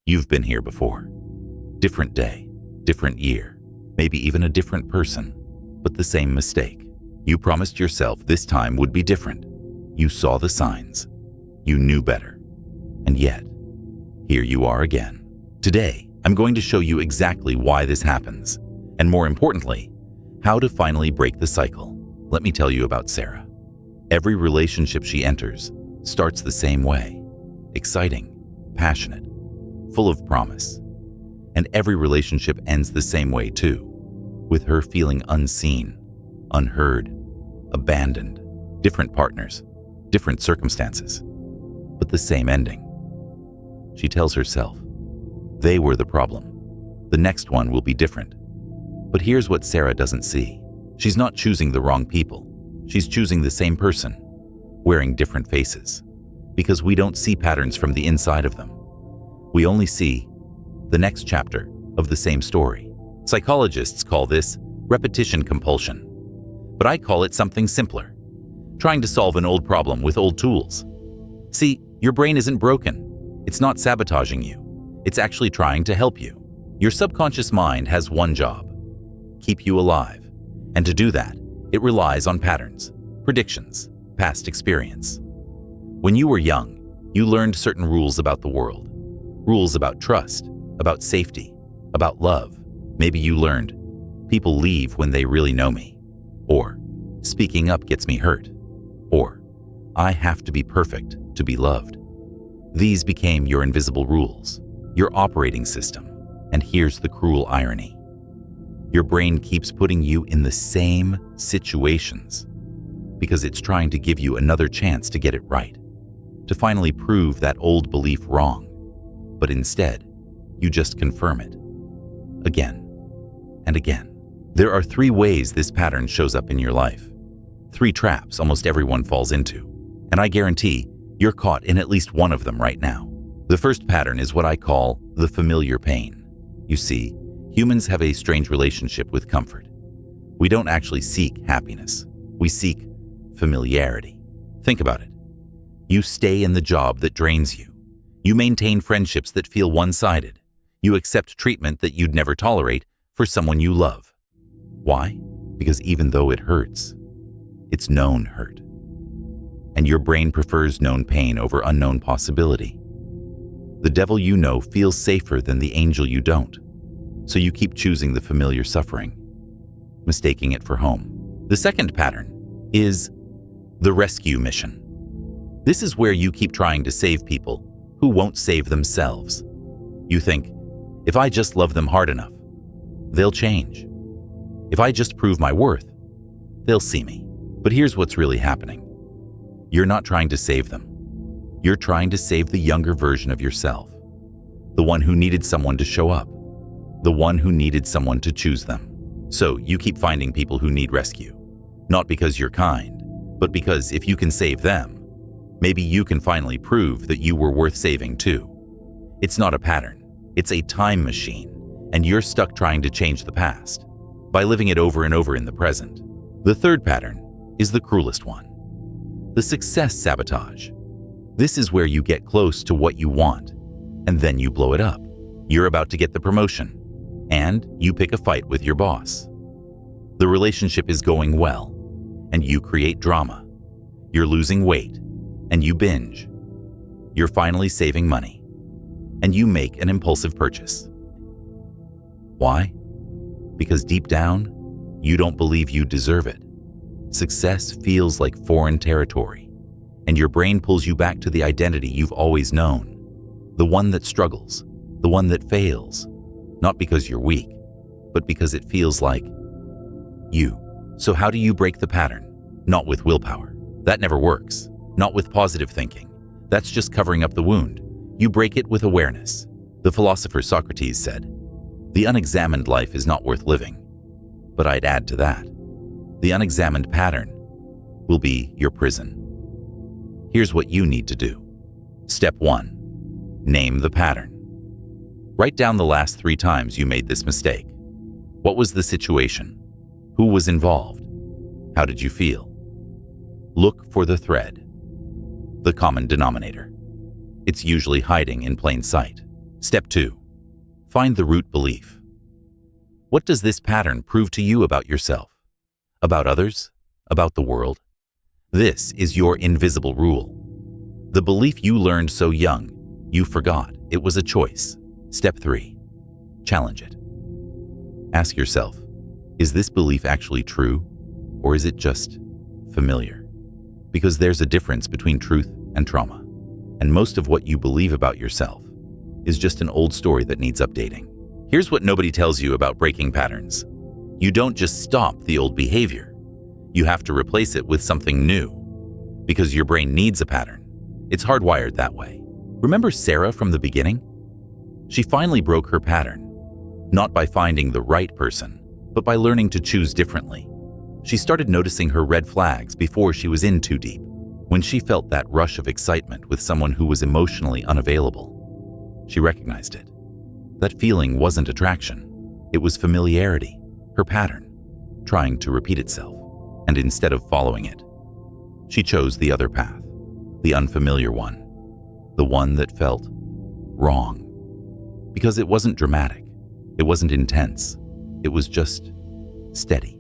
You've been here before. Different day, different year, maybe even a different person, but the same mistake. You promised yourself this time would be different. You saw the signs. You knew better. And yet, here you are again. Today, I'm going to show you exactly why this happens, and more importantly, how to finally break the cycle. Let me tell you about Sarah. Every relationship she enters starts the same way: exciting, passionate, full of promise. And every relationship ends the same way too, with her feeling unseen, unheard, abandoned. Different partners, different circumstances, but the same ending. She tells herself, they were the problem. The next one will be different. But here's what Sarah doesn't see. She's not choosing the wrong people. She's choosing the same person, wearing different faces. Because we don't see patterns from the inside of them. We only see the next chapter of the same story. Psychologists call this repetition compulsion. But I call it something simpler: trying to solve an old problem with old tools. See, your brain isn't broken. It's not sabotaging you. It's actually trying to help you. Your subconscious mind has one job: keep you alive. And to do that, it relies on patterns, predictions, past experience. When you were young, you learned certain rules about the world. Rules about trust, about safety, about love. Maybe you learned, people leave when they really know me. Or, speaking up gets me hurt. Or, I have to be perfect to be loved. These became your invisible rules, your operating system. And here's the cruel irony. Your brain keeps putting you in the same situations because it's trying to give you another chance to get it right, to finally prove that old belief wrong. But instead, you just confirm it again and again. There are 3 ways this pattern shows up in your life. 3 traps almost everyone falls into. And I guarantee you're caught in at least one of them right now. The first pattern is what I call the familiar pain. You see, humans have a strange relationship with comfort. We don't actually seek happiness. We seek familiarity. Think about it. You stay in the job that drains you. You maintain friendships that feel one-sided. You accept treatment that you'd never tolerate for someone you love. Why? Because even though it hurts, it's known hurt. And your brain prefers known pain over unknown possibility. The devil you know feels safer than the angel you don't. So you keep choosing the familiar suffering, mistaking it for home. The second pattern is the rescue mission. This is where you keep trying to save people who won't save themselves. You think, if I just love them hard enough, they'll change. If I just prove my worth, they'll see me. But here's what's really happening. You're not trying to save them. You're trying to save the younger version of yourself, the one who needed someone to show up, the one who needed someone to choose them. So you keep finding people who need rescue, not because you're kind, but because if you can save them, maybe you can finally prove that you were worth saving too. It's not a pattern, it's a time machine, and you're stuck trying to change the past by living it over and over in the present. The third pattern is the cruelest one, the success sabotage. This is where you get close to what you want, and then you blow it up. You're about to get the promotion, and you pick a fight with your boss. The relationship is going well, and you create drama. You're losing weight, and you binge. You're finally saving money, and you make an impulsive purchase. Why? Because deep down, you don't believe you deserve it. Success feels like foreign territory, and your brain pulls you back to the identity you've always known, the one that struggles, the one that fails, not because you're weak, but because it feels like you. So how do you break the pattern? Not with willpower. That never works. Not with positive thinking. That's just covering up the wound. You break it with awareness. The philosopher Socrates said, "The unexamined life is not worth living." But I'd add to that, the unexamined pattern will be your prison. Here's what you need to do. Step 1. Name the pattern. Write down the last 3 times you made this mistake. What was the situation? Who was involved? How did you feel? Look for the thread, the common denominator. It's usually hiding in plain sight. Step 2. Find the root belief. What does this pattern prove to you about yourself? About others? About the world? This is your invisible rule. The belief you learned so young, you forgot it was a choice. Step 3. Challenge it. Ask yourself, is this belief actually true, or is it just familiar? Because there's a difference between truth and trauma, and most of what you believe about yourself is just an old story that needs updating. Here's what nobody tells you about breaking patterns. You don't just stop the old behavior. You have to replace it with something new, because your brain needs a pattern. It's hardwired that way. Remember Sarah from the beginning? She finally broke her pattern, not by finding the right person, but by learning to choose differently. She started noticing her red flags before she was in too deep. When she felt that rush of excitement with someone who was emotionally unavailable, she recognized it. That feeling wasn't attraction. It was familiarity, her pattern, trying to repeat itself. And instead of following it, she chose the other path, the unfamiliar one, the one that felt wrong. Because it wasn't dramatic, it wasn't intense, it was just steady,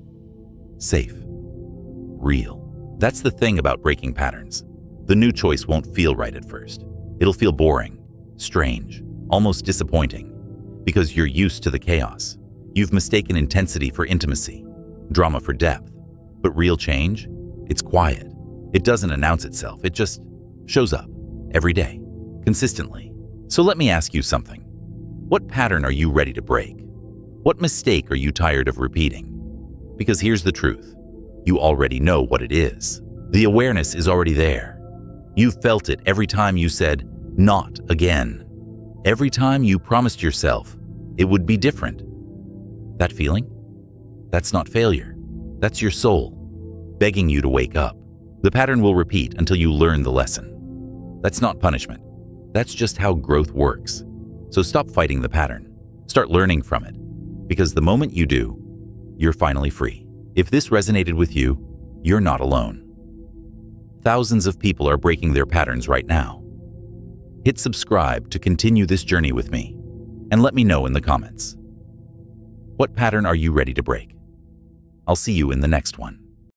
safe, real. That's the thing about breaking patterns. The new choice won't feel right at first. It'll feel boring, strange, almost disappointing, because you're used to the chaos. You've mistaken intensity for intimacy, drama for depth. But real change, it's quiet. It doesn't announce itself. It just shows up every day, consistently. So let me ask you something. What pattern are you ready to break? What mistake are you tired of repeating? Because here's the truth. You already know what it is. The awareness is already there. You've felt it every time you said, "Not again." Every time you promised yourself it would be different. That feeling? That's not failure. That's your soul, begging you to wake up. The pattern will repeat until you learn the lesson. That's not punishment. That's just how growth works. So stop fighting the pattern. Start learning from it. Because the moment you do, you're finally free. If this resonated with you, you're not alone. Thousands of people are breaking their patterns right now. Hit subscribe to continue this journey with me, and let me know in the comments. What pattern are you ready to break? I'll see you in the next one.